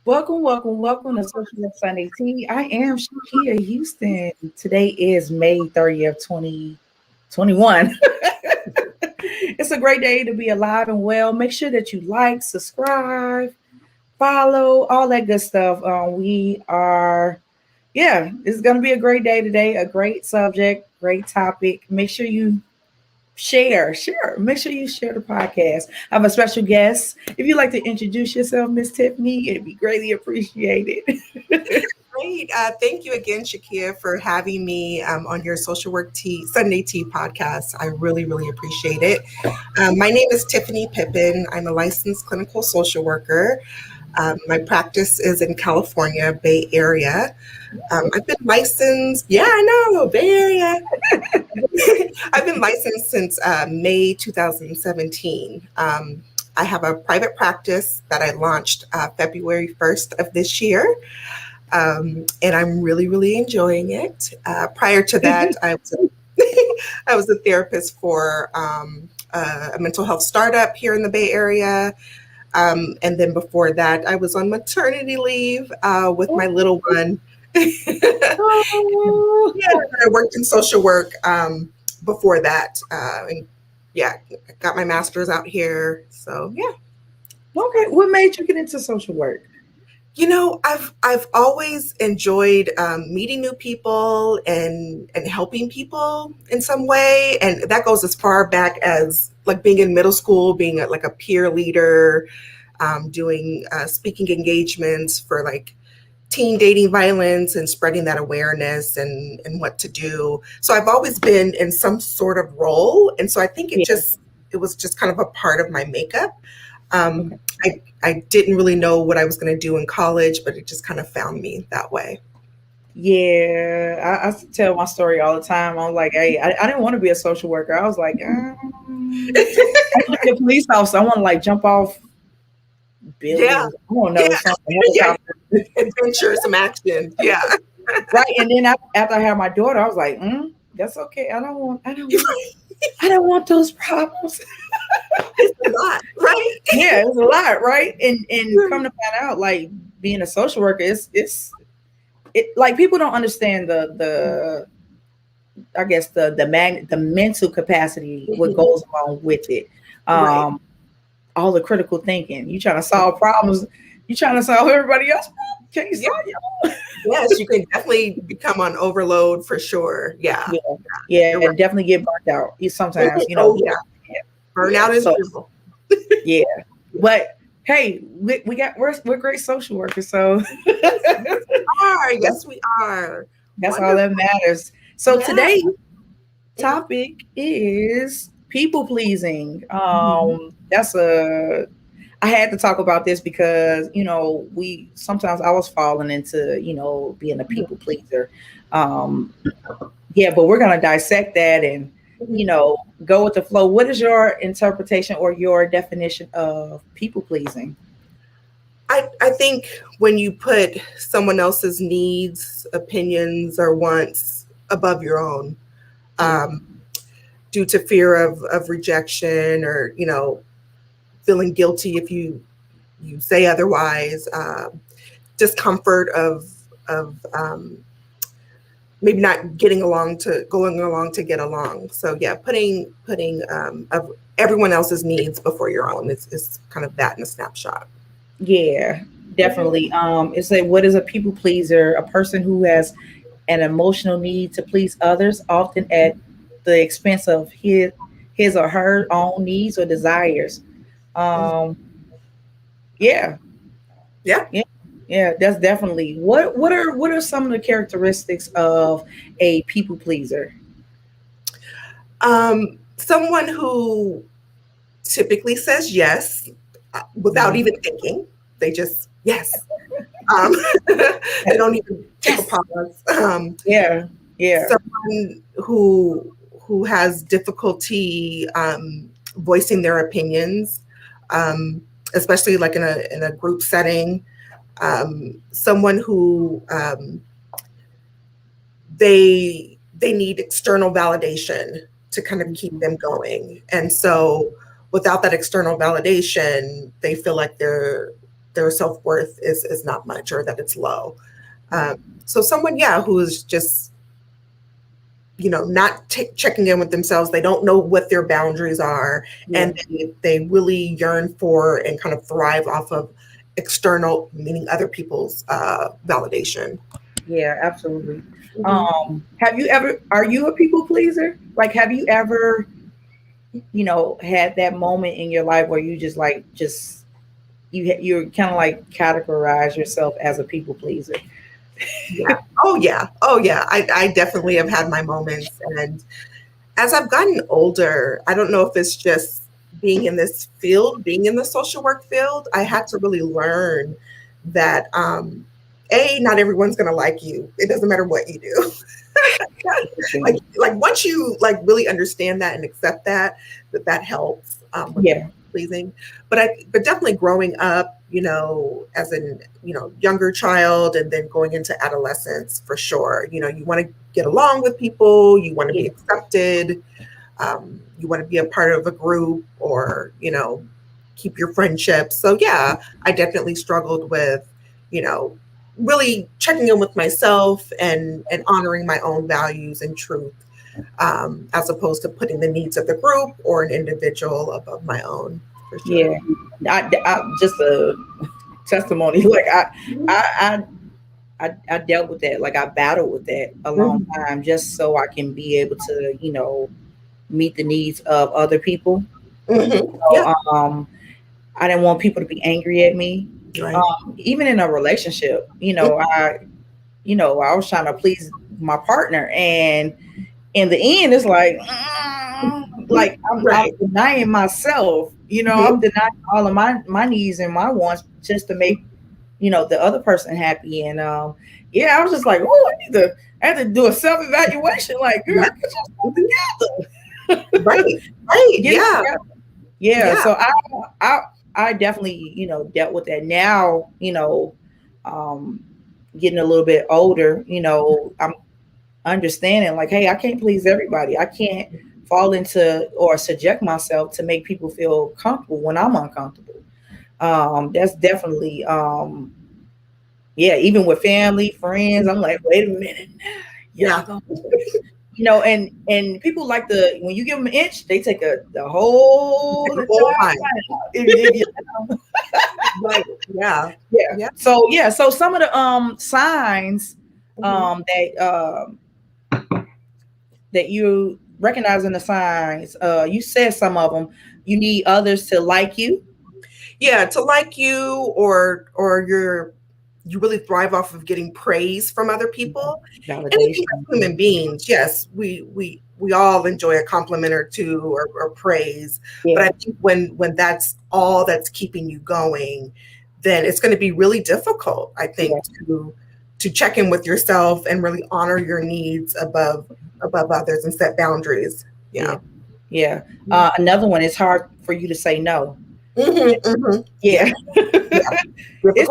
Welcome to Social Work Sunday Tea. I am Shakia Houston. Today is May 30th, 2021. It's a great day to be alive and well. Make sure that you like, subscribe, follow, all that good stuff. It's going to be a great day today, a great subject, great topic. Make sure you share. Make sure you share the podcast. I have a special guest. If you'd like to introduce yourself, Miss Tiffany, it'd be greatly appreciated. Great. Thank you again, Shakia, for having me on your Social Work Tea Sunday Tea podcast. I really appreciate it. My name is Tiffany Pippin. I'm a licensed clinical social worker. My practice is in California, Bay Area. I've been licensed. Yeah, I know, Bay Area. I've been licensed since May 2017. I have a private practice that I launched February 1st of this year. And I'm really enjoying it. Prior to that, I was a therapist for a mental health startup here in the Bay Area. And then before that, I was on maternity leave with my little one. I worked in social work before that. And got my master's out here. So, yeah. Okay. What made you get into social work? I've always enjoyed meeting new people and helping people in some way, and that goes as far back as like being in middle school, being like a peer leader, doing speaking engagements for like teen dating violence and spreading that awareness and what to do. So I've always been in some sort of role, and so I think it was just kind of a part of my makeup. I didn't really know what I was going to do in college, but it just kind of found me that way. Yeah, I tell my story all the time. I was like, hey, I didn't want to be a social worker. I was like, I want to be a police officer. I want to like jump off buildings. Yeah. I don't know, something. Adventure, some action. Yeah. Right. And then after I had my daughter, I was like, that's okay. I don't want those problems. It's a lot, right? Yeah, it's a lot, right? And come to find out, like being a social worker, it's like people don't understand the I guess the mental capacity what goes along with it. Right. All the critical thinking. You trying to solve problems. You trying to solve everybody else's problems. Can you solve your own? Yes, you can definitely become on overload for sure. Yeah. Yeah, right. Definitely get burnt out. Sometimes, Burnout is real. Yeah. But hey, we're great social workers, so yes, we are. That's all that matters. So today's topic is people pleasing. I had to talk about this because sometimes I was falling into being a people pleaser. But we're gonna dissect that and go with the flow. What is your interpretation or your definition of people pleasing? I think when you put someone else's needs, opinions, or wants above your own, due to fear of rejection or feeling guilty if you say otherwise, discomfort of maybe not going along to get along. So yeah, putting of everyone else's needs before your own is kind of that in a snapshot. Yeah, definitely. It's like, what is a people pleaser? A person who has an emotional need to please others, often at the expense of his or her own needs or desires. Yeah, that's definitely what are some of the characteristics of a people pleaser? Someone who typically says yes without even thinking. They just yes. They don't even take a pause. Someone who has difficulty voicing their opinions, especially like in a group setting. Someone who they need external validation to kind of keep them going, and so without that external validation, they feel like they're their self-worth is not much, or that it's low. So someone, yeah, who is just, not checking in with themselves. They don't know what their boundaries are, and they really yearn for and kind of thrive off of external, meaning other people's validation. Yeah, absolutely. Are you a people pleaser? Like, have you ever, had that moment in your life where you you're kind of like categorize yourself as a people pleaser? Yeah. Oh yeah. Oh yeah. I definitely have had my moments. And as I've gotten older, I don't know if it's just being in this field, being in the social work field, I had to really learn that not everyone's gonna like you. It doesn't matter what you do. like once you like really understand that and accept that helps with pleasing. But definitely growing up, as an younger child, and then going into adolescence, for sure, you want to get along with people, you want to be accepted, you want to be a part of a group, or keep your friendships. So yeah, I definitely struggled with really checking in with myself and honoring my own values and truth, as opposed to putting the needs of the group or an individual above my own. For sure. Yeah, I just a testimony. Like I dealt with that. Like I battled with that a long time, just so I can be able to meet the needs of other people. So, I didn't want people to be angry at me. Right. Even in a relationship, I was trying to please my partner, and in the end, it's like I'm denying myself. I'm denying all of my needs and my wants just to make the other person happy. And I was just like, oh, I had to do a self-evaluation. Like, girl, get yourself together. Right. Yeah. So I definitely dealt with that. Now getting a little bit older, I'm understanding like, hey, I can't please everybody. I can't fall into or subject myself to make people feel comfortable when I'm uncomfortable. That's definitely even with family, friends, I'm like, wait a minute. And people like when you give them an inch, they take the whole time. Right. Yeah. So some of the signs that you recognize in the signs, you said some of them. You need others to like you. Yeah, to like you, or you really thrive off of getting praise from other people. And as human beings, yes, we all enjoy a compliment or two, or praise. But I think when that's all that's keeping you going, then it's going to be really difficult, I think, to check in with yourself and really honor your needs above others and set boundaries. Yeah. Another one, it's hard for you to say no. Yeah. That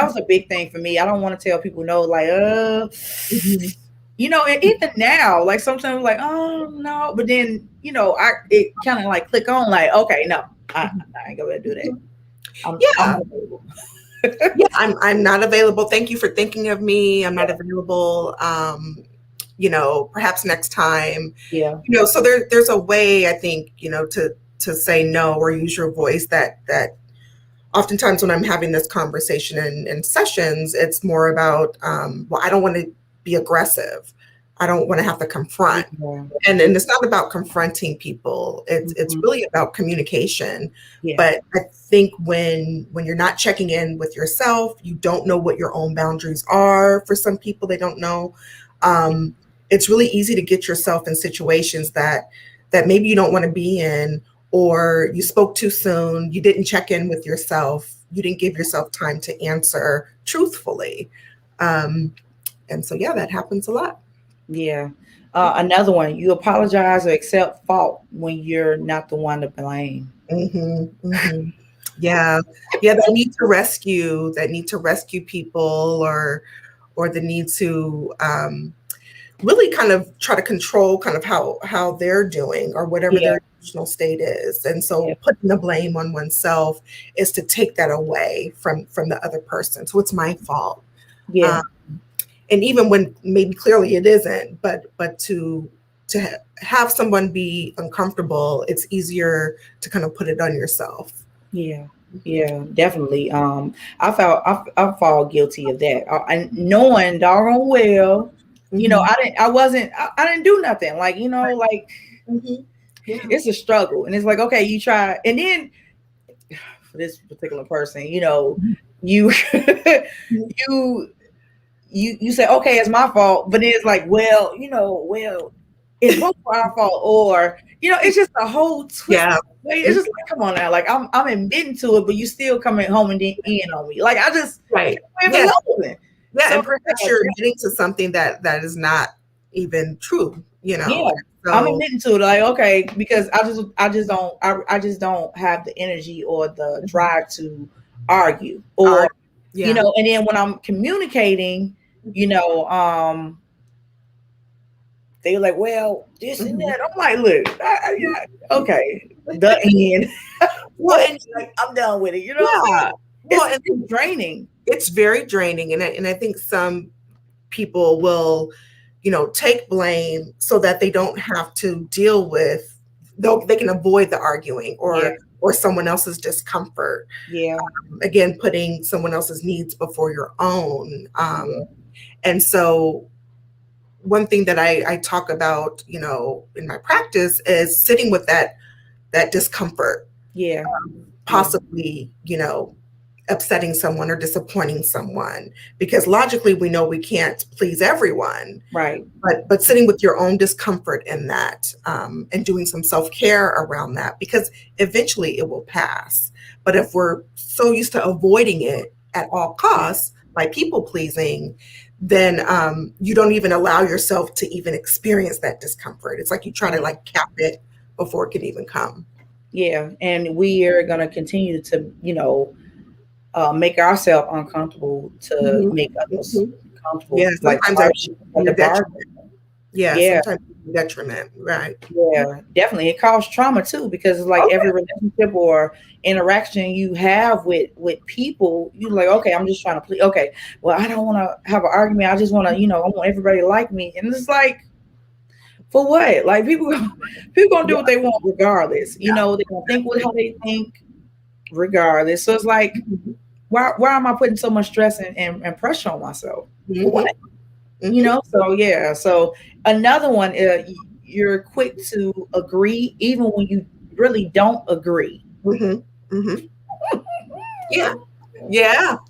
was a big thing for me. I don't want to tell people no, like and even now, like sometimes like, oh no, but then it kind of like click on, like, okay, no, I ain't gonna do that. I'm not available. Thank you for thinking of me. I'm not available. Perhaps next time. So there's a way, I think, to say no or use your voice that oftentimes when I'm having this conversation in sessions, it's more about, I don't want to be aggressive. I don't want to have to confront. And it's not about confronting people. It's really about communication. But I think when you're not checking in with yourself, you don't know what your own boundaries are. For some people, they don't know. It's really easy to get yourself in situations that maybe you don't want to be in, or you spoke too soon, you didn't check in with yourself, you didn't give yourself time to answer truthfully. And so, that happens a lot. Another one, you apologize or accept fault when you're not the one to blame. That need to rescue people, or the need to really kind of try to control kind of how they're doing, or whatever they're emotional state is. And so Yeah. putting the blame on oneself is to take that away from the other person. So it's my fault. Yeah. And even when maybe clearly it isn't, but to have someone be uncomfortable, it's easier to kind of put it on yourself. Yeah. Yeah, definitely. I fall guilty of that. And knowing doggone well, I didn't do nothing. Like, like Mhm. Yeah. it's a struggle. And it's like, okay, you try. And then for this particular person, you, you say, okay, it's my fault. But then it's like, well, it's both our fault, or it's just a whole twist. Yeah. It's just like, come on now, like I'm admitting to it, but you still coming home and then in on me. Like I just Right. Yeah. Yeah, So, and perhaps you're admitting to something that is not even true, Yeah, So, I'm admitting to it. Like, okay, because I just don't have the energy or the drive to argue, or yeah. and then when I'm communicating, they're like, well, this and that. I'm like, look, okay, the end. Well, and like, I'm done with it. yeah. Well, it's draining. It's very draining, and I think some people will, take blame so that they don't have to deal with. They can avoid the arguing or someone else's discomfort. Yeah. Again, putting someone else's needs before your own. And so one thing that I talk about, in my practice is sitting with that discomfort. Yeah. Possibly, upsetting someone or disappointing someone, because logically we know we can't please everyone. Right. But sitting with your own discomfort in that, and doing some self-care around that, because eventually it will pass. But if we're so used to avoiding it at all costs by people pleasing, then you don't even allow yourself to even experience that discomfort. It's like you try to like cap it before it can even come. Yeah. And we are going to continue to, make ourselves uncomfortable to make others comfortable. Yeah, like sometimes yeah, sometimes detriment, right? Yeah, definitely. It causes trauma too, because it's like every relationship or interaction you have with people, you're like, okay, I'm just trying to please. Okay, well, I don't want to have an argument. I just want to, I want everybody to like me, and it's like, for what? Like people gonna do what they want regardless. They're gonna think how they think regardless. So it's like, why am I putting so much stress and pressure on myself? For what? So yeah. So another one, you're quick to agree even when you really don't agree. Yeah,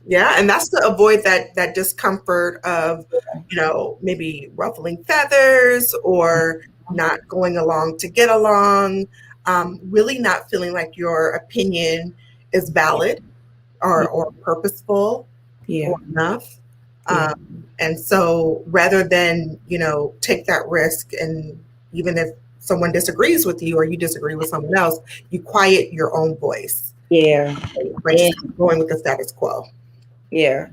and that's to avoid that discomfort of, maybe ruffling feathers or not going along to get along, really not feeling like your opinion is valid or purposeful or enough. And so rather than, take that risk, and even if someone disagrees with you or you disagree with someone else, you quiet your own voice. Yeah. By just going with the status quo. Yeah.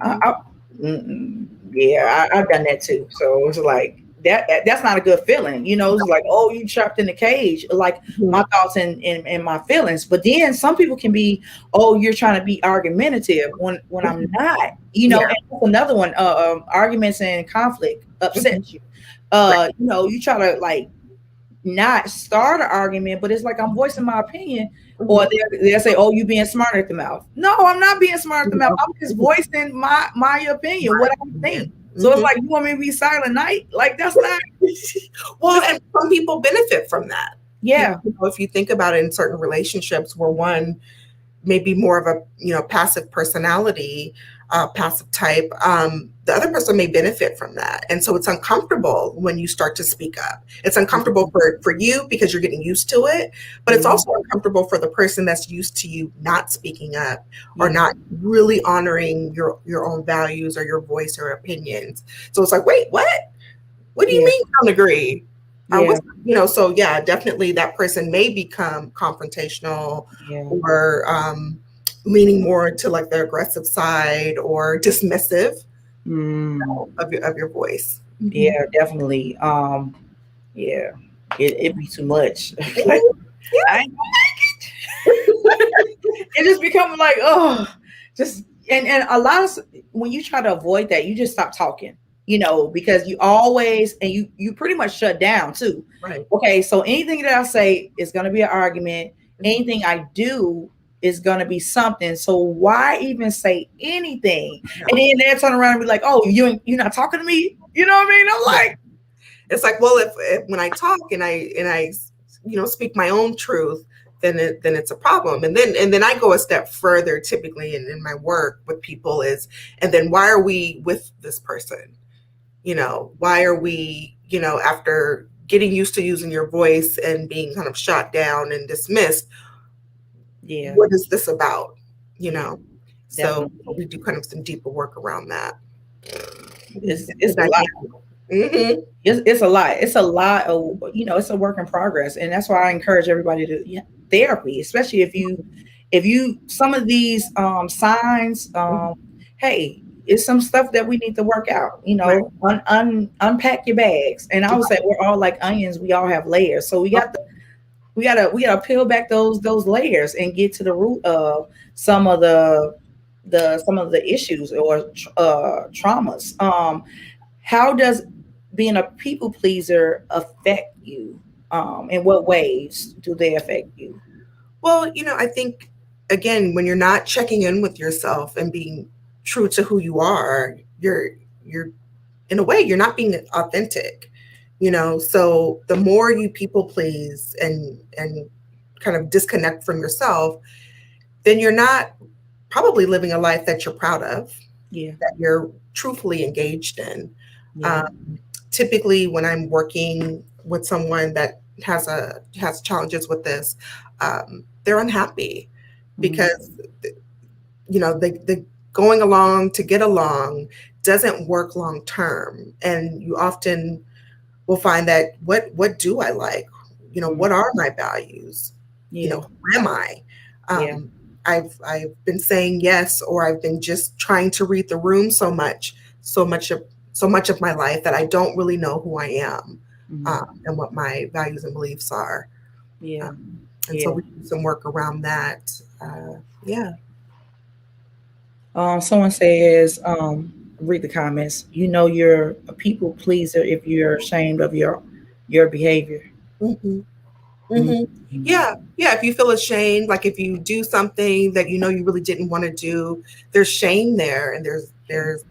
I've done that too. So it's like, that's not a good feeling. It's like, oh, you trapped in the cage, like my thoughts and my feelings. But then some people can be, oh, you're trying to be argumentative when I'm not, and that's another one, arguments and conflict upsets you. You try to like not start an argument, but it's like I'm voicing my opinion, or they'll say, oh, you being smart at the mouth. No, I'm not being smart at the mouth. I'm just voicing my opinion, what I think. So it's like, you want me to be silent night? Like, that's not. Well, and some people benefit from that. Yeah. If you think about it, in certain relationships where one may be more of a, passive personality, passive type, the other person may benefit from that. And so it's uncomfortable when you start to speak up. It's uncomfortable for you because you're getting used to it, but it's also uncomfortable for the person that's used to you not speaking up or not really honoring your own values or your voice or opinions. So it's like, wait, what? What do you mean you don't agree? So yeah, definitely that person may become confrontational or leaning more to like the aggressive side or dismissive of your voice. Yeah, definitely. Yeah. it be too much. Like, Mhm. I ain't it just become like, oh, just and a lot of when you try to avoid that, you just stop talking, because you always and you pretty much shut down too. Right. Okay, so anything that I say is going to be an argument. Mhm. Anything I do is going to be something. So why even say anything? And then they turn around and be like, "Oh, you're not talking to me." You know what I mean? I'm Yeah. like, It's like, well, if when I talk and I speak my own truth, then it's a problem. And then I go a step further, typically in my work with people is, and then why are we with this person? Why are we, after getting used to using your voice and being kind of shot down and dismissed, yeah, what is this about? You yeah, know? So definitely. we do kind of some deeper work around that. It's a lot. Mm-hmm. It's a lot. It's a lot of, it's a work in progress. And that's why I encourage everybody to, therapy, especially if you some of these signs, hey, it's some stuff that we need to work out, Right. unpack your bags. And I would say we're all like onions, we all have layers. So we gotta peel back those layers and get to the root of some of the issues or traumas. How does being a people pleaser affect you? In what ways do they affect you? Well, I think again, when you're not checking in with yourself and being true to who you are, you're in a way you're not being authentic. So the more you people please and kind of disconnect from yourself, then you're not probably living a life that you're proud of, Yeah, that you're truthfully engaged in. yeah, Um, Typically, when I'm working with someone that has challenges with this, they're unhappy mhm, because the going along to get along doesn't work long term, and you often will find that what do I like? mhm, What are my values? yeah, Who am I? yeah, Um, I've been saying yes, or I've been just trying to read the room so much of my life that I don't really know who I am, mhm, and what my values and beliefs are. yeah, And so yeah. we do some work around that. Yeah. Someone says, read the comments. You're a people pleaser if you're ashamed of your behavior. hmm hmm Mhm. Yeah. Yeah. If you feel ashamed, like if you do something that you really didn't want to do, there's shame there, and there's Yeah, there's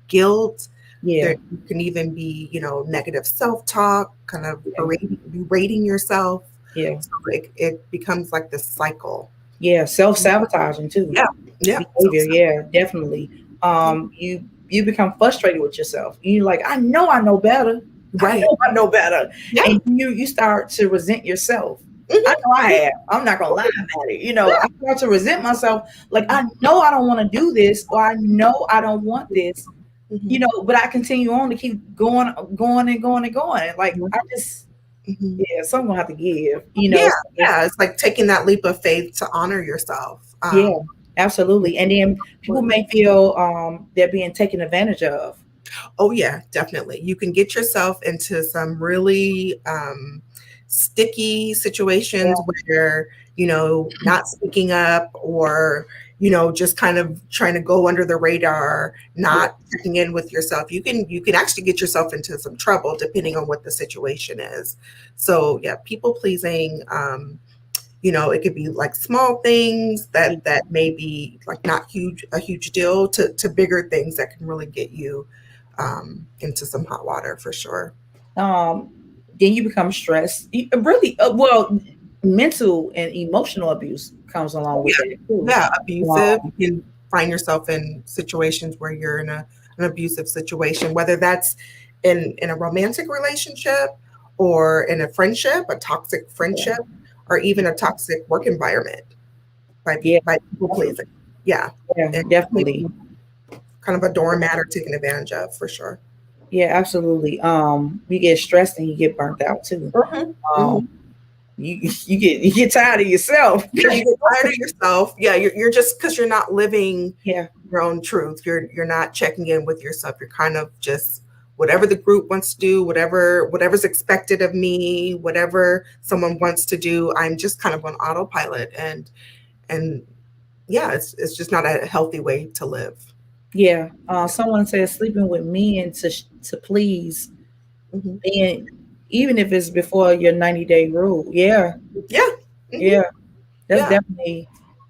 guilt. yeah, There can even be, negative self-talk, kind of yeah, berating yourself. yeah, So it becomes like this cycle. yeah. Self-sabotaging too. Yeah. Yeah. Behavior, yeah, definitely. You become frustrated with yourself. You're like, I know better. Right. I know better. Yeah. And you start to resent yourself. I hmm know I have. I'm not gonna lie about it. Yeah. I start to resent myself. Like, I know I don't want to do this, or I know I don't want this, hmm but I continue on to keep going, going and going and going. Like, I just, hmm yeah, something gonna have to give, Yeah. So, Yeah. It's like taking that leap of faith to honor yourself. yeah, absolutely. And then people Important. may feel they're being taken advantage of. Oh yeah, definitely. You can get yourself into some really sticky Yeah, situations where, not speaking up, or, just kind of trying to go under the radar, yeah, not checking in with yourself. You can actually get yourself into some trouble depending on what the situation is. So yeah, people pleasing, it could be like small things yeah. that may be like not a huge deal, to bigger things that can really get you into some hot water for sure. Um, then you become stressed. Really, well, mental and emotional abuse comes along with that too. Yeah, abusive. Um, You can find yourself in situations where you're in an abusive situation, whether that's in a romantic relationship, or in a friendship, a toxic yeah, friendship, or even a toxic work environment, yeah, by people pleasing. Yeah. yeah, And definitely. kind of a doormat or taken advantage of for sure. Yeah, absolutely. You get stressed and you get burnt out too. hmm Um, hmm you get tired of yourself. Yeah, you get tired of yourself. Yeah, you're just because you're not living Yeah, your own truth. You're not checking in with yourself. You're kind of just whatever the group wants to do, whatever's expected of me, whatever someone wants to do, I'm just kind of on autopilot. And yeah, it's just not a healthy way to live. Yeah. Someone says sleeping with men to please, Hmm. and even if it's before your 90-day rule. Yeah. Yeah. Hmm. Yeah. That's Yeah.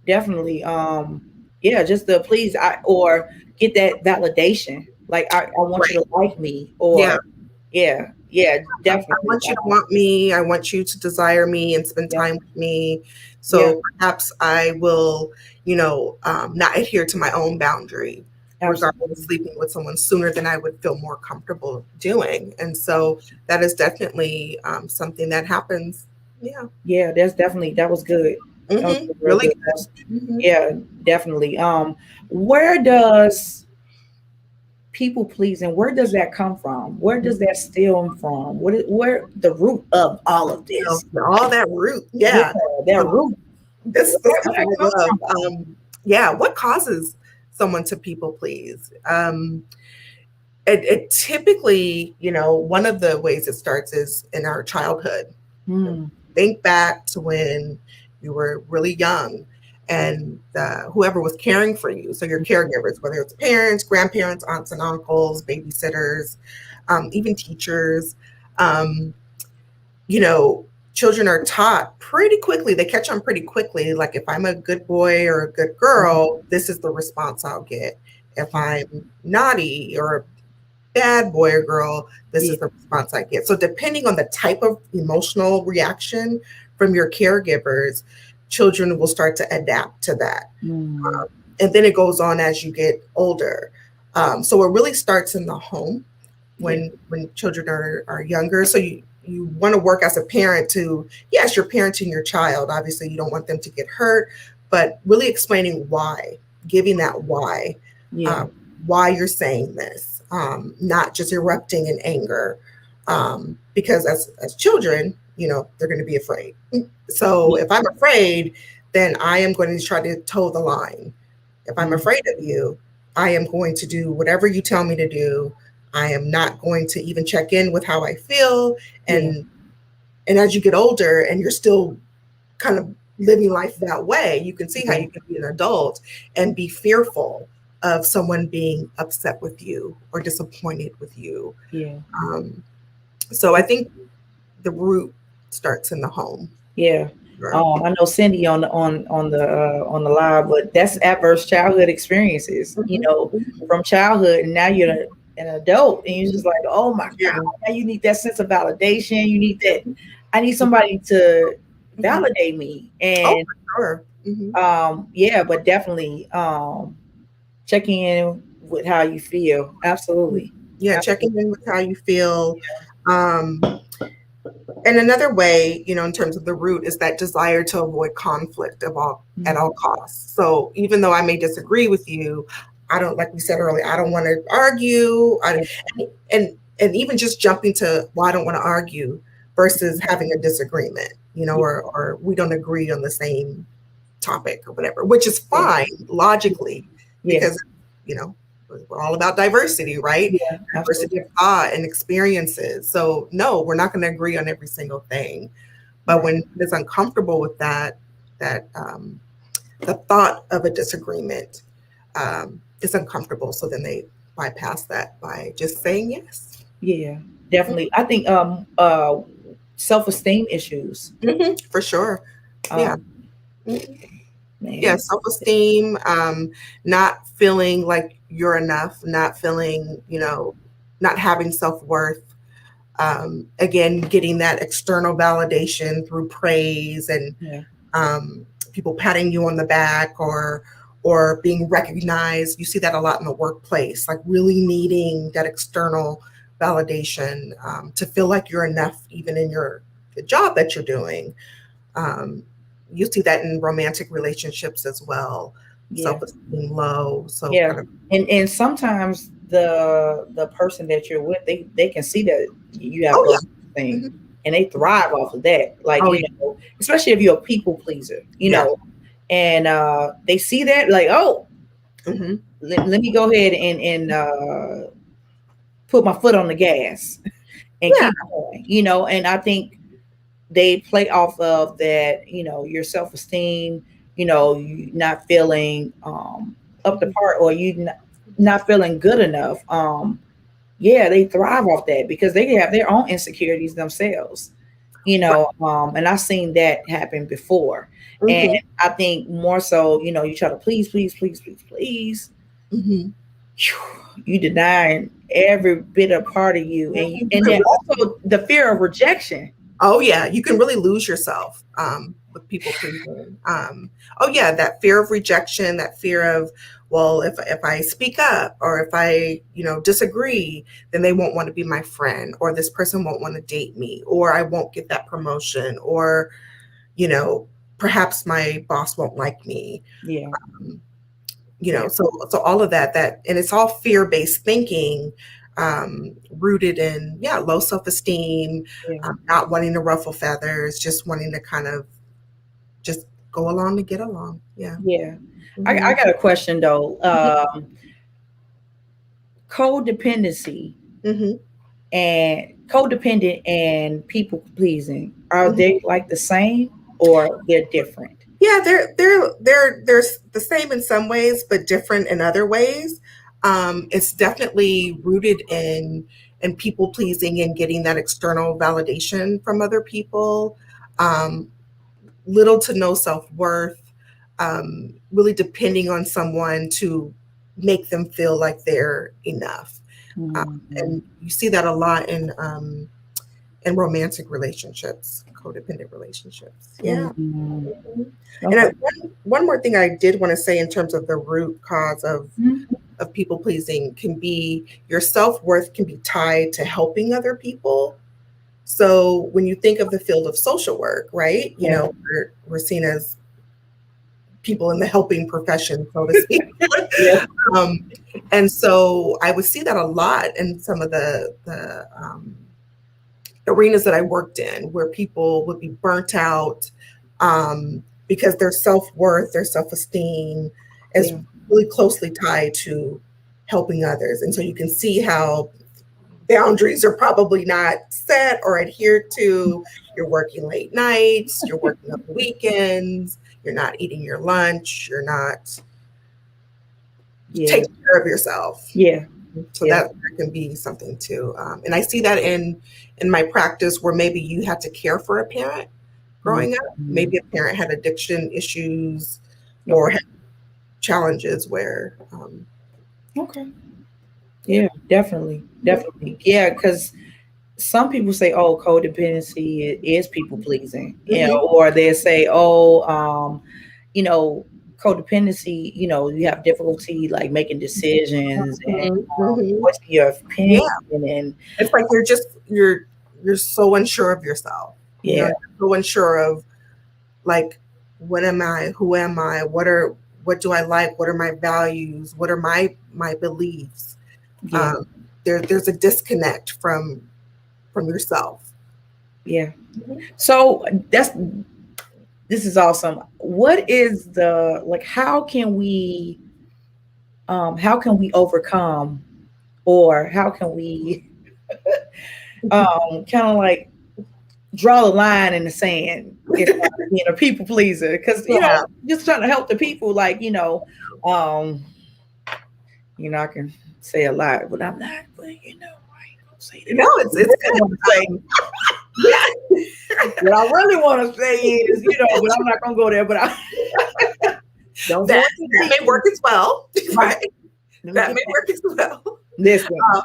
definitely yeah, just to please or get that validation. Like I want you Right. to like me, Yeah. or yeah, I definitely. want you to want me. I want you to desire me and spend Yeah, time with me. yeah, So perhaps I will, not adhere to my own boundary regarding absolutely. sleeping with someone sooner than I would feel more comfortable doing. And so that is definitely something that happens. Yeah. Yeah, that was good. That was real Really good. good. Hmm. Yeah, definitely. Where does people pleasing, where does that come from? Where does that stem from? Where the root of all of this? All that root. Yeah, Yeah. that So root. this Where stuff that I come love. from? Yeah. What causes someone to people please? It typically, one of the ways it starts is in our childhood. Hmm. Think back to when you were really young and whoever was caring for you. So your caregivers, whether it's parents, grandparents, aunts and uncles, babysitters, even teachers, um, you know, children are taught pretty quickly. They catch on pretty quickly. Like if I'm a good boy or a good girl, this is the response I'll get. If I'm naughty or bad boy or girl, this Yeah. is the response I get. So depending on the type of emotional reaction from your caregivers, children will start to adapt to that. Hmm. And then it goes on as you get older. So it really starts in the home Yeah. when children are younger. So you want to work as a parent to, yes, you're parenting your child. Obviously, you don't want them to get hurt, but really explaining why, giving that Yeah. um, why you're saying this, not just erupting in anger. Because as children, they're going to be afraid. So Yeah. if I'm afraid, then I am going to try to toe the line. If I'm Mm. afraid of you, I am going to do whatever you tell me to do. I am not going to even check in with how I feel. Yeah. And as you get older and you're still kind of living life that way, you can see how Yeah. you can be an adult and be fearful of someone being upset with you or disappointed with you. Yeah. Um, so I think the root starts in the home. Yeah. Right. I know Cindy on the live, but that's adverse childhood experiences, Mhm. from childhood, and now you're an adult, and you're just like, oh my Yeah. God, now you need that sense of validation. You need that. I need somebody to Mhm. validate me, Oh, and for sure. Hmm. yeah, but definitely checking in with how you feel. Absolutely. Yeah, checking Absolutely. in with how you feel. Um, and another way, in terms of the root, is that desire to avoid conflict at Mhm. all costs. So even though I may disagree with you, I don't, like we said earlier, I don't want to argue. Yeah. And even just jumping to, well, I don't want to argue versus having a disagreement, or we don't agree on the same topic or whatever, which is Yeah. fine logically, Yeah. because you know we're all about diversity, right? Yeah. Diversity Absolutely. of thought and experiences. So no, we're not going to agree on every single thing. But Right. when it's uncomfortable with that the thought of a disagreement is uncomfortable. So then they bypass that by just saying yes. Yeah. Definitely. I think self-esteem issues. For sure. Yeah. Um, Mhm. Yeah, man. self-esteem, not feeling like you're enough, not feeling, not having self-worth. Again, getting that external validation through praise and Yeah. people patting you on the back or being recognized. You see that a lot in the workplace, like really needing that external validation to feel like you're enough, even in the job that you're doing. Um, you see that in romantic relationships as well. Yeah. Self-esteem low, so Yeah. kind of. And sometimes the person that you're with, they can see that you have Oh low yeah. thing, Hmm. and they thrive off of that. Like, Oh yeah. especially if you're a people pleaser, Yeah. and they see that, like, oh, Hmm. let me go ahead and put my foot on the gas and Yeah. keep going, and I think they play off of that, your self-esteem, you not feeling up to par, or you not feeling good enough. Yeah, they thrive off that because they have their own insecurities themselves, Right. and I've seen that happen before. And Hmm. I think more so, you try to please, please, please, please, please. Hmm. You deny every bit of part of you, and then also the fear of rejection. Oh yeah, you can really lose yourself with people pleasing. Oh yeah, that fear of rejection, that fear of, well, if I speak up or if I disagree, then they won't want to be my friend, or this person won't want to date me, or I won't get that promotion, or you know perhaps my boss won't like me. Yeah, Um, yeah, so all of that, and it's all fear-based thinking, rooted in, yeah, low self-esteem, yeah, not wanting to ruffle feathers, just wanting to kind of just go along to get along. Yeah. yeah. I Hmm. got a question though. Codependency Hmm. and codependent and people pleasing, are Hmm. they like the same or they're different? Yeah, they're the same in some ways, but different in other ways. It's definitely rooted in people pleasing and getting that external validation from other people. Um, Little to no self worth. Really depending on someone to make them feel like they're enough. Mhm. And you see that a lot in romantic relationships, codependent relationships. Yeah. Mhm. And Okay. one more thing I did want to say in terms of the root cause Mhm. of people pleasing can be your self worth can be tied to helping other people. So when you think of the field of social work, right? Yeah. We're seen as people in the helping profession, so to speak. Yeah. um, and so I would see that a lot in some of the arenas that I worked in, where people would be burnt out because their self worth, their self esteem is Yeah. really closely tied to helping others. And so you can see how boundaries are probably not set or adhered to. You're working late nights, you're working on the weekends, you're not eating your lunch, you're not Yeah. taking care of yourself. Yeah. So Yeah. that can be something too. And I see that in my practice, where maybe you had to care for a parent growing up. Mhm. Maybe a parent had addiction issues or Okay. had challenges where, Okay. Yeah, definitely. Definitely. Yeah, because some people say, oh, codependency is people pleasing, mhm, or they say, oh, you know, codependency, you have difficulty like making decisions and mhm, mhm. voicing your Yeah, opinion, and it's like you're so unsure of yourself. yeah, You're so unsure of, like, what am I? Who am I? What do I like? What are my values? What are my beliefs? yeah, Um, there's a disconnect from yourself. yeah. So this is awesome. What is the like? How can we overcome, or how can we kind of like draw the line in the sand as far as being a people pleaser? Because Yeah. just trying to help the people, like um, I can say a lot, but I'm not. But I ain't gonna say No, that. it's I want to say good. what I really want to say is, but I'm not gonna go there. But I don't go into That may deep. work as well. Right. Right? Let me That get may that. work as well. Listen. Um,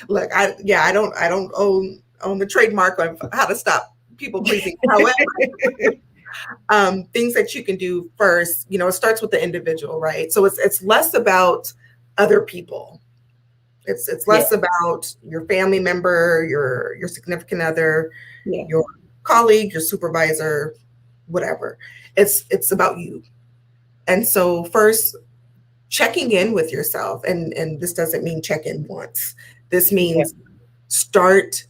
Look, I don't own the trademark on how to stop people pleasing. However, things that you can do first, it starts with the individual, right? So it's less about other people. It's Yeah. less about your family member, your significant other, Yeah. your colleague, your supervisor, whatever. It's about you. And so first, checking in with yourself, and this doesn't mean check in once. This Yeah. means start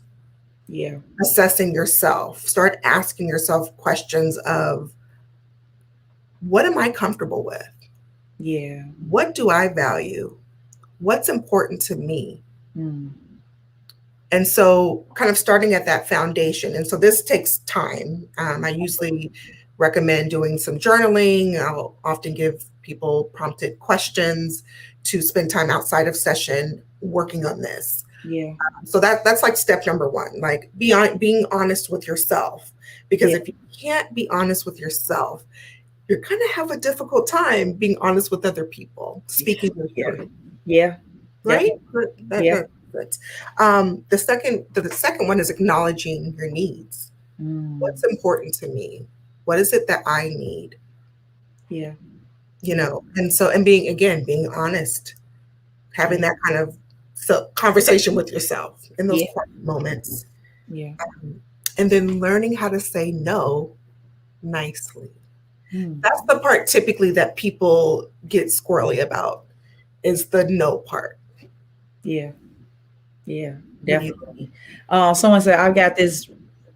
Yeah. assessing yourself. Start asking yourself questions of, what am I comfortable with? Yeah. What do I value? What's important to me? Mm. And so kind of starting at that foundation. And so this takes time. I usually recommend doing some journaling. I'll often give people prompted questions to spend time outside of session working on this. Yeah. So that's like step number one, like being honest with yourself. Because if you can't be honest with yourself, you're going to have a difficult time being honest with other people, speaking your truth. Yeah. Right? Yeah. The second one is acknowledging your needs. What's important to me? What is it that I need? Yeah. And being honest, having that kind of conversation with yourself in those quiet moments. Yeah. And then learning how to say no nicely. That's the part typically that people get squirrely about, is the no part. Yeah. Yeah, definitely. Someone said, I've got this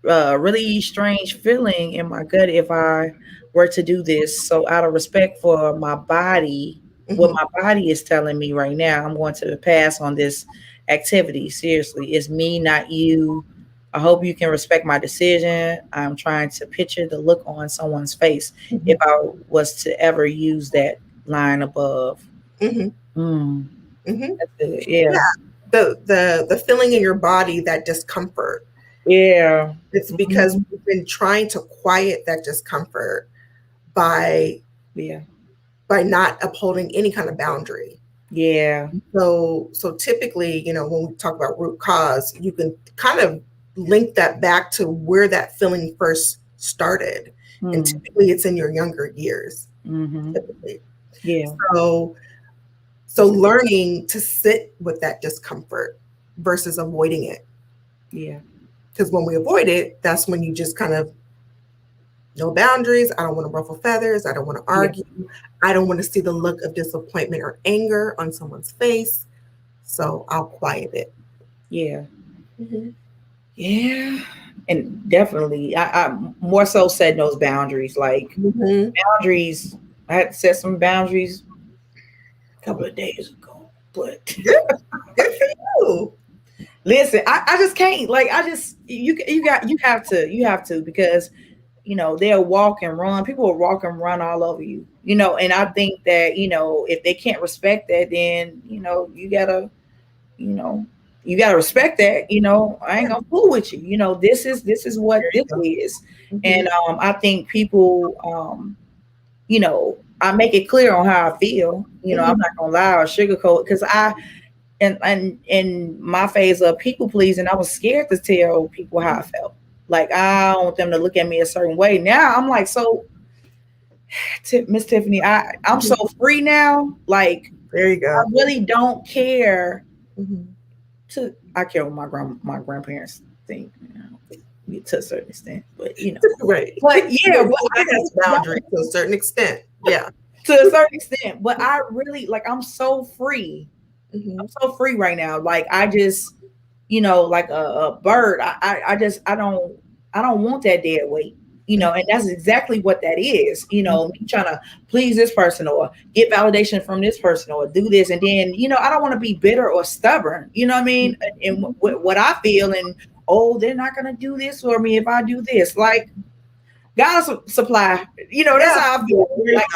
really strange feeling in my gut if I were to do this. So out of respect for my body, what my body is telling me right now, I'm going to pass on this activity. Seriously, it's me, not you. I hope you can respect my decision. I'm trying to picture the look on someone's face if I was to ever use that line above. That's it. Yeah. The feeling in your body, that discomfort. Yeah. It's because we've been trying to quiet that discomfort by not upholding any kind of boundary. Yeah. So typically, when we talk about root cause, you can kind of link that back to where that feeling first started. And typically it's in your younger years. Typically. Yeah. So learning to sit with that discomfort versus avoiding it. Yeah. Because when we avoid it, that's when you just kind of, no boundaries. I don't want to ruffle feathers. I don't want to argue. I don't want to see the look of disappointment or anger on someone's face. So I'll quiet it. Yeah. Yeah. And definitely, I more so setting those boundaries. Like boundaries, I had to set some boundaries a couple of days ago. But good for you. Listen, I just can't. Like, you have to, because they'll walk and run. People will walk and run all over you. And I think that if they can't respect that, then you gotta respect that. I ain't gonna fool with you. This is what this is. And I think people I make it clear on how I feel. I'm not gonna lie or sugarcoat, because and in my phase of people pleasing, I was scared to tell people how I felt. Like, I don't want them to look at me a certain way. Now I'm like, so Miss Tiffany, I'm so free now. Like, there you go. I really don't care. I care what my grandparents think, to a certain extent, but right. But yeah, but I have boundaries to a certain extent. Yeah, to a certain extent. But I really, like, I'm so free. I'm so free right now. Like, I just, like a bird. I don't want that dead weight. And that's exactly what that is. Me trying to please this person or get validation from this person or do this. And then, I don't want to be bitter or stubborn, you know what I mean? And what I feel, and, they're not going to do this for me if I do this. Like, God supply, that's how I feel. Like,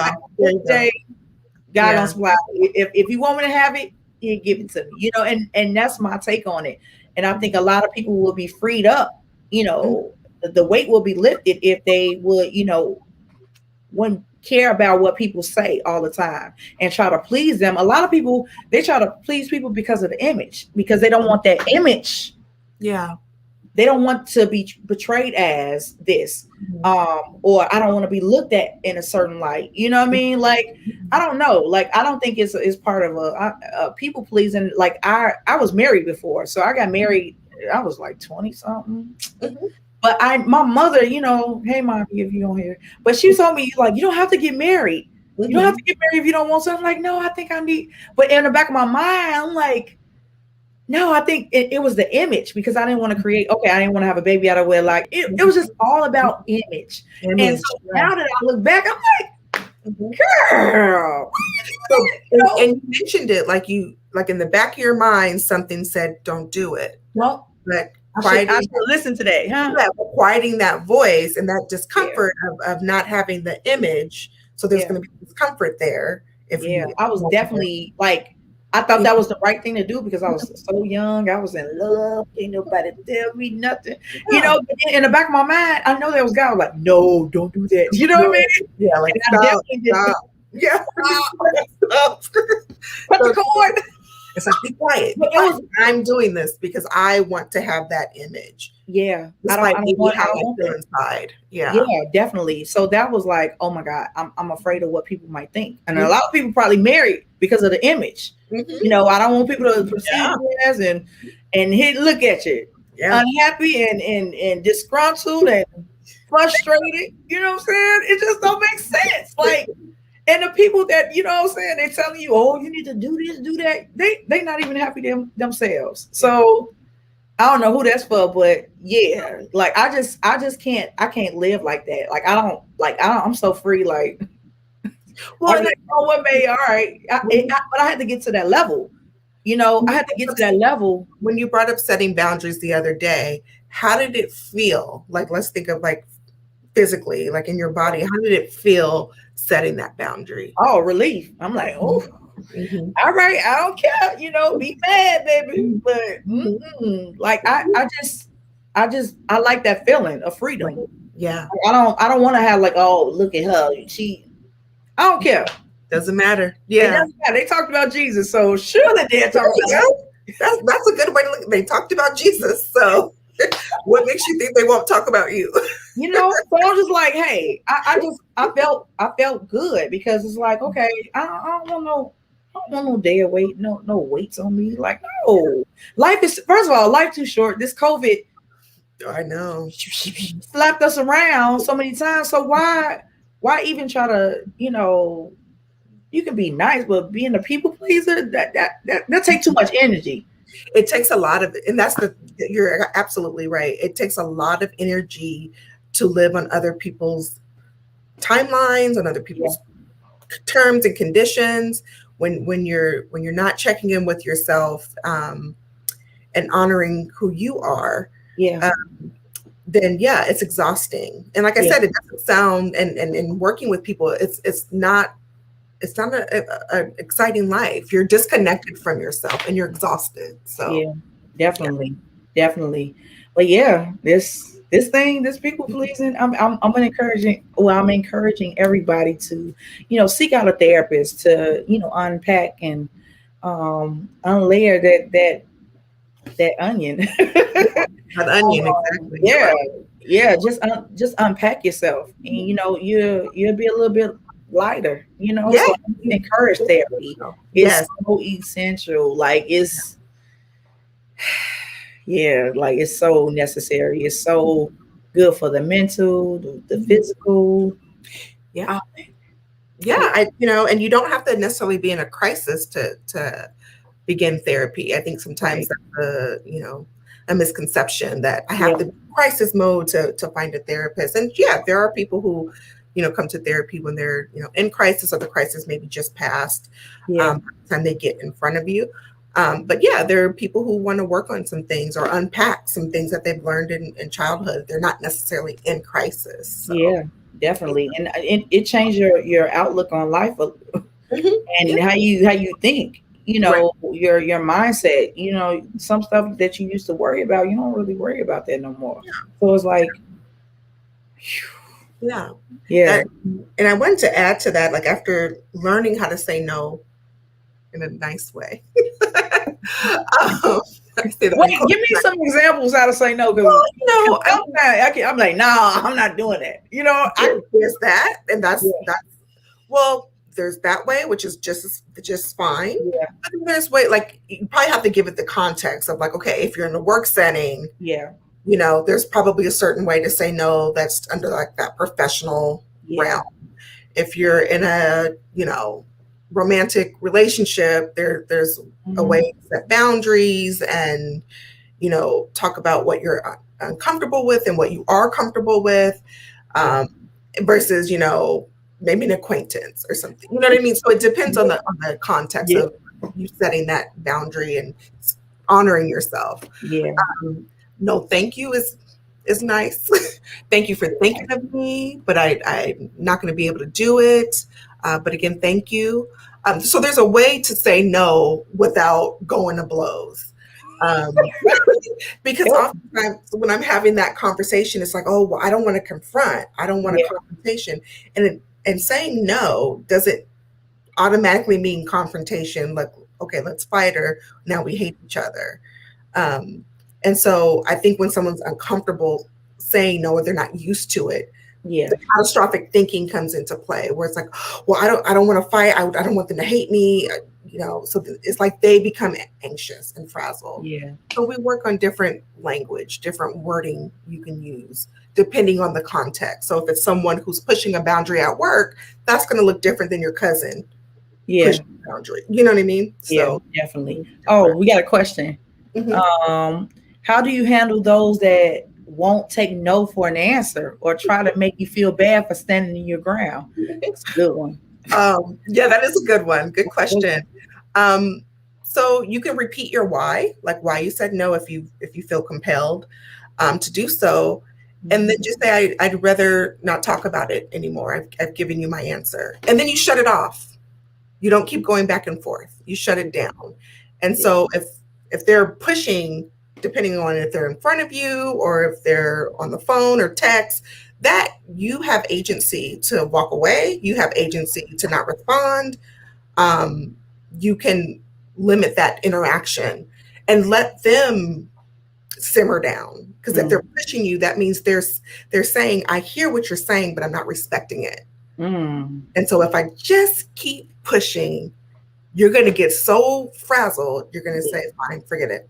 God gonna supply. If you want me to have it, you give it to me, and that's my take on it. And I think a lot of people will be freed up, the weight will be lifted if they would, wouldn't care about what people say all the time and try to please them. A lot of people, they try to please people because of the image, because they don't want that image. Yeah. They don't want to be portrayed as this, or I don't want to be looked at in a certain light. You know what I mean? Like, I don't know. Like, I don't think it's part of a people pleasing. Like, I was married before, so I got married. I was like 20 something. But my mother, hey, Mom, if you don't hear, but she told me, like, you don't have to get married. You don't have to get married if you don't want to. I'm like, no, I think I need. But in the back of my mind, I'm like, no, I think it was the image, because I didn't want to create. Okay, I didn't want to have a baby out of wedlock. It was just all about image. And so now that I look back, I'm like, girl. And you mentioned it, like in the back of your mind, something said, don't do it. Well, but I quieting, should listen today, huh? yeah, but quieting that voice and that Yeah, discomfort of not having the image. So there's yeah, going to be discomfort there if yeah. you. I was definitely like, I thought that was the right thing to do because I was so young. I was in love. Ain't nobody tell me nothing. Yeah. But in the back of my mind, I know there was guys like, no, don't do that. You know what I mean? Yeah, like And I stop, definitely did stop. Yeah. Stop. cut the So cord. it's like, be quiet. But it was, I'm doing this because I want to have that image. yeah. Despite maybe I how I don't want feel that. inside. Yeah, Yeah. definitely. So that was like, oh my God, I'm afraid of what people might think. And a Mhm. lot of people probably married because of the image. Mhm. I don't want people to perceive Yeah. me as and hit look at you Yeah. unhappy and disgruntled and frustrated. You know what I'm saying? It just don't make sense. Like, and the people that, you know what I'm saying, they're telling you, oh, you need to do this, do that. They not even happy themselves. So I don't know who that's for, but yeah, like I just can't live like that. Like I'm so free. Like Well, I'm and like, oh, what may all right, but I had to get to that level. I had to get to that level. when you brought up setting boundaries the other day, how did it feel? Like, let's think of like physically, like in your body, how did it feel setting that boundary? Oh, relief. I'm like, oh, Mhm. all right, I don't care. Be mad, baby. But Mhm. like I like that feeling of Right. freedom. Yeah. I don't want to have like, oh, look at her. I don't care. Doesn't matter. It Yeah. doesn't matter. They talked about Jesus, so surely they're talking about. That's a good way to look. They talked about Jesus, so what makes you think they won't talk about you? So I'm just like, hey, I felt good because it's like, okay, I don't want no dead weight, no weights on me. Like, no, life is first of all, life too short. This COVID I know. slapped us around so many times. So why even try to, you can be nice, but being a people pleaser, that take too much energy. It takes a lot of, and you're absolutely right. It takes a lot of energy to live on other people's timelines, on other people's terms and conditions. When you're not checking in with yourself, and honoring who you are, Yeah. then yeah, it's exhausting. And like I said, it doesn't sound, and working with people, it's not an exciting life. You're disconnected from yourself and you're exhausted. So Yeah, definitely. But yeah, this people pleasing. I'm encouraging everybody to, seek out a therapist to, unpack and unlayer that onion. an onion, exactly. Yeah, yeah. Just unpack yourself, and you'll be a little bit lighter. Yeah. So I encourage therapy. It's Yes. so essential. Like yeah, like it's so necessary. It's so good for the mental, the physical. Yeah. Oh, Yeah. And you don't have to necessarily be in a crisis to begin therapy. I think sometimes that's a misconception that I have to be in crisis mode to find a therapist. And yeah, there are people who, come to therapy when they're, in crisis, or the crisis maybe just passed, by the time they get in front of you. But yeah, there are people who want to work on some things or unpack some things that they've learned in childhood. They're not necessarily in crisis. So. Yeah, definitely. And it changed your outlook on life and how you think. Your mindset. Some stuff that you used to worry about, you don't really worry about that no more. Yeah. So it's like, yeah. And I wanted to add to that, like after learning how to say no in a nice way. Give me some examples how to say no, because I'm like, nah, I'm not doing that. There's that, and that's there's that way, which is just fine. Yeah. But then there's way, like you probably have to give it the context of like, okay, if you're in a work setting, there's probably a certain way to say no that's under like that professional realm. If you're in a romantic relationship, there's a way to set boundaries and talk about what you're uncomfortable with and what you are comfortable with, versus maybe an acquaintance or something. You know what I mean? So it depends on the context of you setting that boundary and honoring yourself. Yeah. No, thank you is nice. Thank you for thinking of me, but I'm not going to be able to do it. But again, thank you. So there's a way to say no without going to blows. Um, because Yep. oftentimes when I'm having that conversation, it's like, oh, well, I don't want to confront. I don't want a Yeah. confrontation. And saying no doesn't automatically mean confrontation. Like, okay, let's fight, or now we hate each other. Um, and so I think when someone's uncomfortable saying no, or they're not used to it, Yeah. the catastrophic thinking comes into play, where it's like, well, I don't want to fight. I don't want them to hate me. So it's like they become anxious and frazzled. Yeah. So we work on different language, different wording you can use depending on the context. So if it's someone who's pushing a boundary at work, that's going to look different than your cousin Yeah. pushing a boundary. You know what I mean? Yeah, So definitely. Oh, we got a question. mhm. How do you handle those that won't take no for an answer or try to make you feel bad for standing in your ground? It's a good one. Yeah, that is a good one. Good question. So you can repeat your why, like why you said no if you feel compelled to do so, and then just say I'd rather not talk about it anymore. I've given you my answer, and then you shut it off. You don't keep going back and forth. You shut it down. And so if they're pushing, depending on if they're in front of you or if they're on the phone or text, that you have agency to walk away. You have agency to not respond. You can limit that interaction and let them simmer down. Because if they're pushing you, that means they're saying, I hear what you're saying, but I'm not respecting it. And so if I just keep pushing, you're going to get so frazzled, you're going to say, fine, forget it.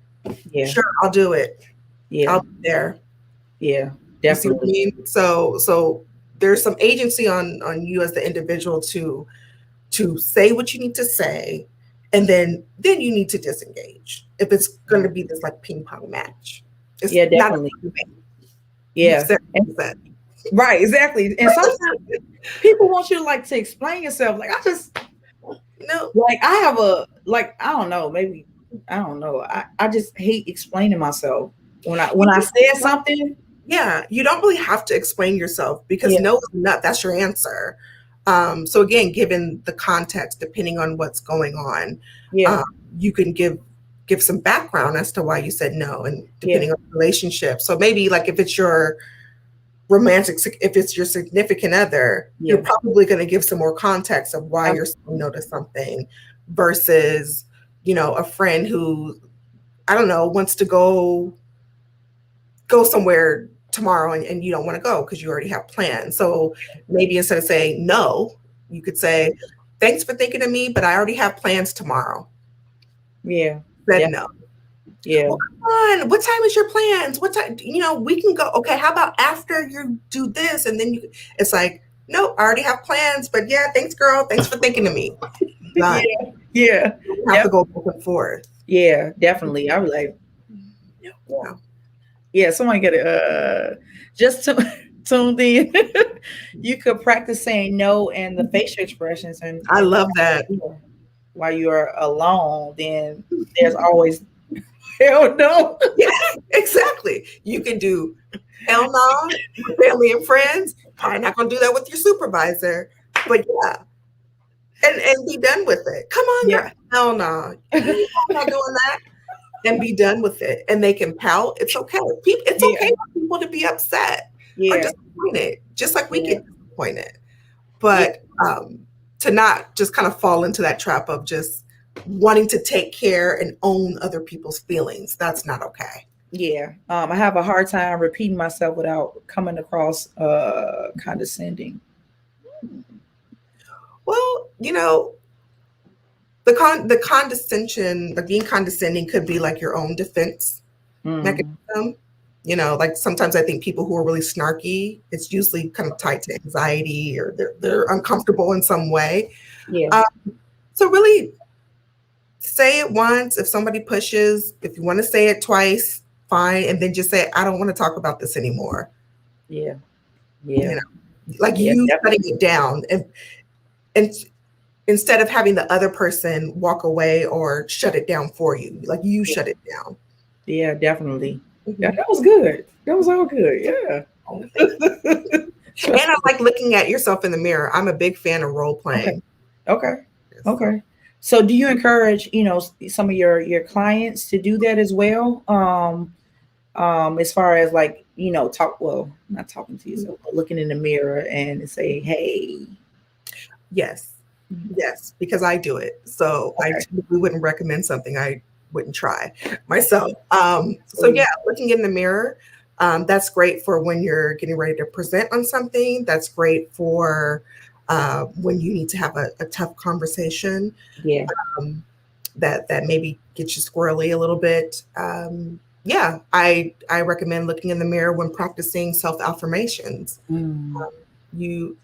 Yeah. Sure, I'll do it. Yeah. I'll be there. Yeah, You see what I definitely. mean? So there's some agency on you as the individual to say what you need to say, and then you need to disengage. If it's going to be this like ping pong match, it's Yeah, not definitely. a Yeah. Right, exactly. And sometimes people want you to like to explain yourself. Like I have I don't know, maybe I don't know. I just hate explaining myself when I said something. Yeah, you don't really have to explain yourself because no is not, that's your answer. So again, given the context, depending on what's going on, you can give some background as to why you said no, and depending on the relationship. So maybe like if it's your if it's your significant other, you're probably going to give some more context of why you're saying no to something versus, a friend who, I don't know, wants to go somewhere tomorrow and you don't want to go because you already have plans. So maybe instead of saying no, you could say, thanks for thinking of me, but I already have plans tomorrow. Yeah. Said no. Yeah. Well, come on. What time is your plans? What time? We can go. Okay. How about after you do this? And then it's like, no, I already have plans, but yeah, thanks girl. Thanks for thinking of me. Yeah. You have to go back and forth. Yeah, definitely. I was like, yeah, somebody get just tuned in. You could practice saying no and the facial expressions, and I love that. While you're alone, then there's always hell no. Yeah, exactly. You can do hell no with family and friends. Probably not gonna do that with your supervisor, but yeah. And be done with it. Come on, girl. Hell no. I'm not doing that. And be done with it. And they can pout. It's okay. It's okay for people to be upset or disappointed, just like we get disappointed. But to not just kind of fall into that trap of just wanting to take care and own other people's feelings. That's not okay. Yeah. I have a hard time repeating myself without coming across condescending. Well, the condescension, like being condescending could be like your own defense mechanism. Like sometimes I think people who are really snarky, it's usually kind of tied to anxiety or they're uncomfortable in some way. Yeah. So really say it once. If somebody pushes, if you want to say it twice, fine. And then just say, I don't want to talk about this anymore. Yeah. Yeah. Like you shutting it down. And instead of having the other person walk away or shut it down for you, like you Yeah, shut it down. yeah, definitely. Yeah, Mhm. that was good. That was all good. Yeah. Oh, thank you. And I like looking at yourself in the mirror. I'm a big fan of role Okay. playing. Okay. So Okay. So do you encourage, some of your clients to do that as well? As far as like, not talking to yourself, but looking in the mirror and say, hey, yes, mm, yes, because I do it. So I okay. typically wouldn't recommend something I wouldn't try myself. So yeah, Absolutely. looking in the mirror, that's great for when you're getting ready to present on something. That's great for when you need to have a tough conversation, Yeah. um, that maybe gets you squirrely a little bit. Yeah, I recommend looking in the mirror when practicing self affirmations. Mm. You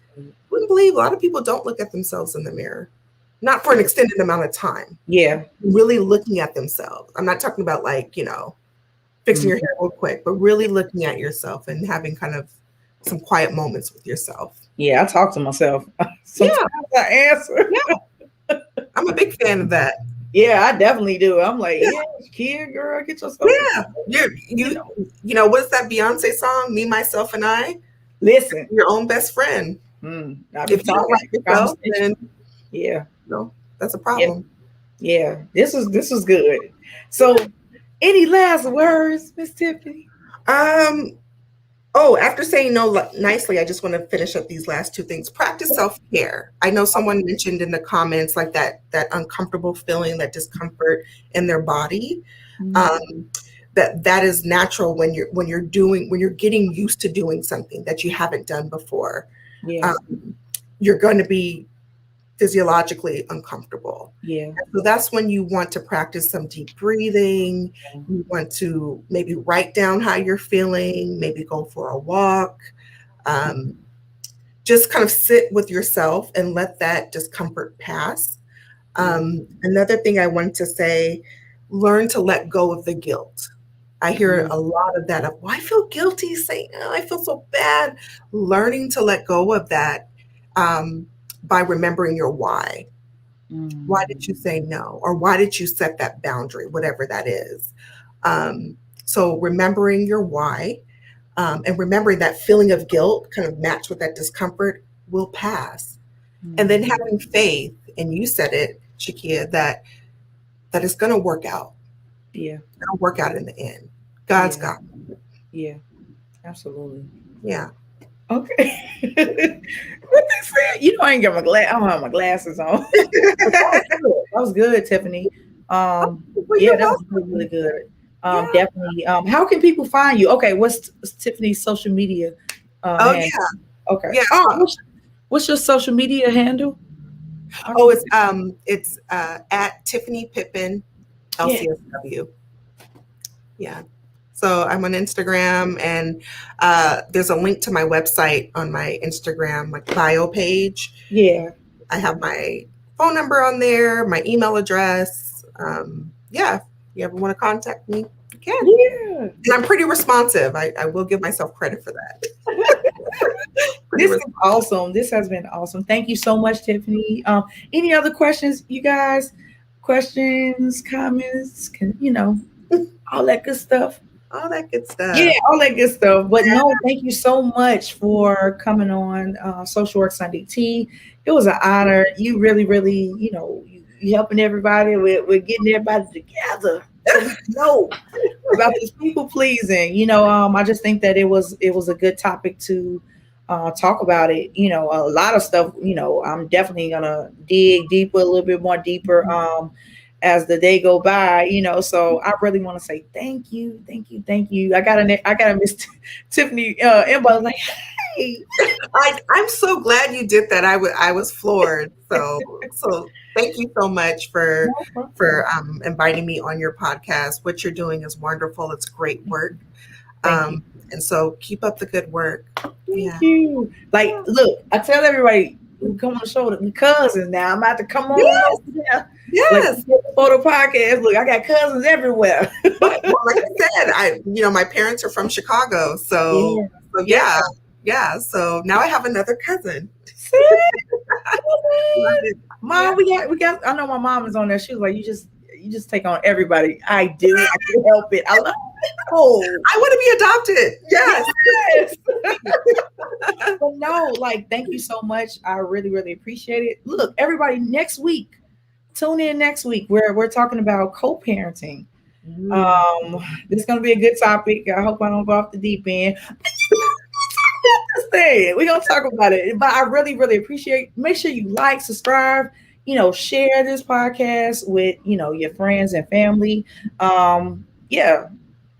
wouldn't believe a lot of people don't look at themselves in the mirror, not for an extended amount of time. Yeah. Really looking at themselves. I'm not talking about like, fixing Mm. your hair real quick, but really looking at yourself and having kind of some quiet moments with yourself. Yeah. I talk to myself. Sometimes Yeah, I answer. yeah, I'm a big fan of that. Yeah, I definitely do. I'm like, Yeah, yeah, kid, girl, get yourself yeah. together. You're You you know, you know what's that Beyonce song? Me, myself, and I. listen. Your own best friend. I be If you don't talking like yourself, conversation. then Yeah. that's a Yeah. problem. Yeah. This was good. So, any last words, Miss Tiffany? Um, Oh, after saying no nicely, I just want to finish up these last two things. Practice Okay. self-care. I know someone mentioned in the comments like that uncomfortable feeling, that discomfort in their body. Mm, Um, that is natural when you're getting used to doing something that you haven't done before. yeah. Um, you're going to be physiologically uncomfortable. Yeah. So that's when you want to practice some deep breathing. You want to maybe write down how you're feeling, maybe go for a walk. Um, just kind of sit with yourself and let that discomfort pass. Yeah. Another thing I wanted to say, learn to let go of the guilt. I hear Yeah. a lot of that of, well, I feel guilty saying, oh, I feel so bad. Learning to let go of that um, by remembering your why. Why did Mm, you say no? Or why did you set that boundary, whatever that is? Um, so remembering your why and remembering that feeling of guilt kind of matched with that discomfort will pass. And then mm, having faith, and you said it, Shakia, that it's going to work out. yeah. It'll work out in the end. God's Yeah. got Yeah. Absolutely. it. Yeah. Okay. What they said? I ain't got my glass. I don't have my glasses on. But that was good. That was good, Tiffany. Well, Yeah, you're that was really, really welcome. good. Yeah. Definitely. How can people find you? Okay, what's Tiffany's social media Oh handle? yeah. Okay. Yeah. Oh, what's your social media handle? Oh, Okay. it's at Tiffany Pippin Yeah. LCSW. Yeah. So I'm on Instagram, and there's a link to my website on my Instagram, like bio page. Yeah. I have my phone number on there, my email address. Yeah, if you ever want to contact me, you can. Yeah. And I'm pretty responsive. I will give myself credit for that. Pretty This is responsive. awesome. This has been awesome. Thank you so much, Tiffany. Any other questions, you guys? Questions, comments, all that good stuff. All that good Yeah, stuff. all that good stuff. But Yeah. no, thank you so much for coming on Social Work Sunday Tea. It was an honor. You really, really, you helping everybody with getting everybody together so we know about this people pleasing. I just think that it was a good topic to talk about it. A lot of stuff. I'm definitely gonna dig deeper, a little bit more deeper. As the day go by, so I really want to say thank you, thank you, thank you. I got a Miss Tiffany inbox like, hey, I'm so glad you did that. I was floored. So thank you so much for no for problem. um, inviting me on your podcast. What you're doing is wonderful. It's great work. Thank you. And so keep up the good work. Thank Yeah. you. Like, Yeah. look, I tell everybody we come on the show, we cousins now. I'm about to come on Yes. over there. Like Yes. photo podcast. Look, I got cousins everywhere. Well, like I said, my parents are from Chicago, so Yeah. so Yeah. yeah. So now I have another cousin. See? Love it. Mom, we got. I know my mom is on there. She was like, you just take on everybody. I do. I can't help it. I love people. I want to be adopted. Yes. Yes. But no, like, thank you so much. I really, really appreciate it. Look, everybody, next week, tune in next week. We're talking about co-parenting. This is gonna be a good topic. I hope I don't go off the deep end. We're gonna talk about it. But I really, really appreciate. Make sure you like, subscribe, share this podcast with your friends and family. Yeah.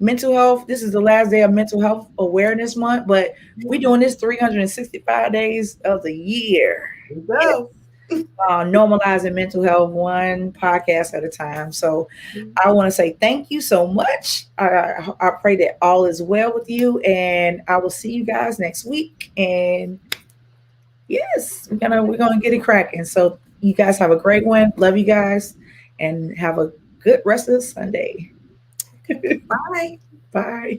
Mental health. This is the last day of Mental Health Awareness Month, but we're doing this 365 days of the year. Go. Normalizing mental health one podcast at a time. So I want to say thank you so much. I pray that all is well with you, and I will see you guys next week. And yes, we're gonna get it cracking. So you guys have a great one. Love you guys, and have a good rest of the Sunday. Bye. Bye.